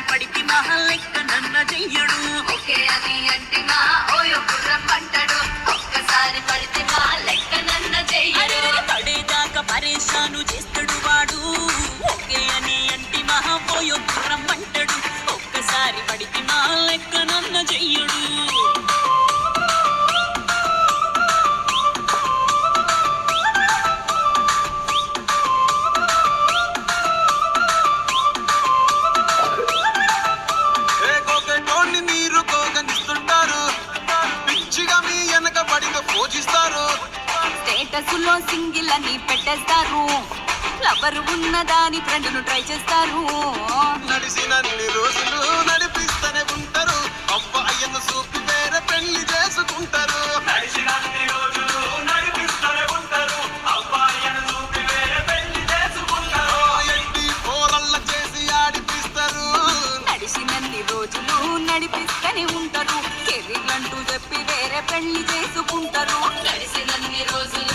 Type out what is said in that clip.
పడికి మహల్లెక్క నన్న చెయ్యడు ఓకే అని అంటే మా ఓయో గుర్రం పంటడు ఒక్కసారి పడితే మా లెక్క నన్న చెయ్యడు పడేదాకా పరేషాను చేస్తాడు వాడు ఓకే అని అంటే మహా ఓయో గుర్రం పంటడు ఒక్కసారి పడికి మహల్లెక్క నన్న చెయ్యడు స్టేటస్లో సింగిల్ అని పెట్టేస్తారు లవర్ ఉన్నదాని ఫ్రెండ్ను ట్రై చేస్తారు నడిసినన్ని రోజులు నడిపిస్తూనే ఉంటారు అబ్బాయిని చూపి వేరే పెళ్లి చేసుకుంటారు నడిసినన్ని రోజులు నడిపిస్తూనే ఉంటారు అబ్బాయిని చూపి వేరే పెళ్లి చేసుకుంటారు ఎట్టి పోరల్ల చేసి ఆడిపిస్తారు నడిసినన్ని రోజులు నడిపిస్తూనే ఉంటారు కెరీర్ అంటూ చెప్పి వేరే పెళ్లి చేసుకుంటారు నడిసినన్ని రోజులు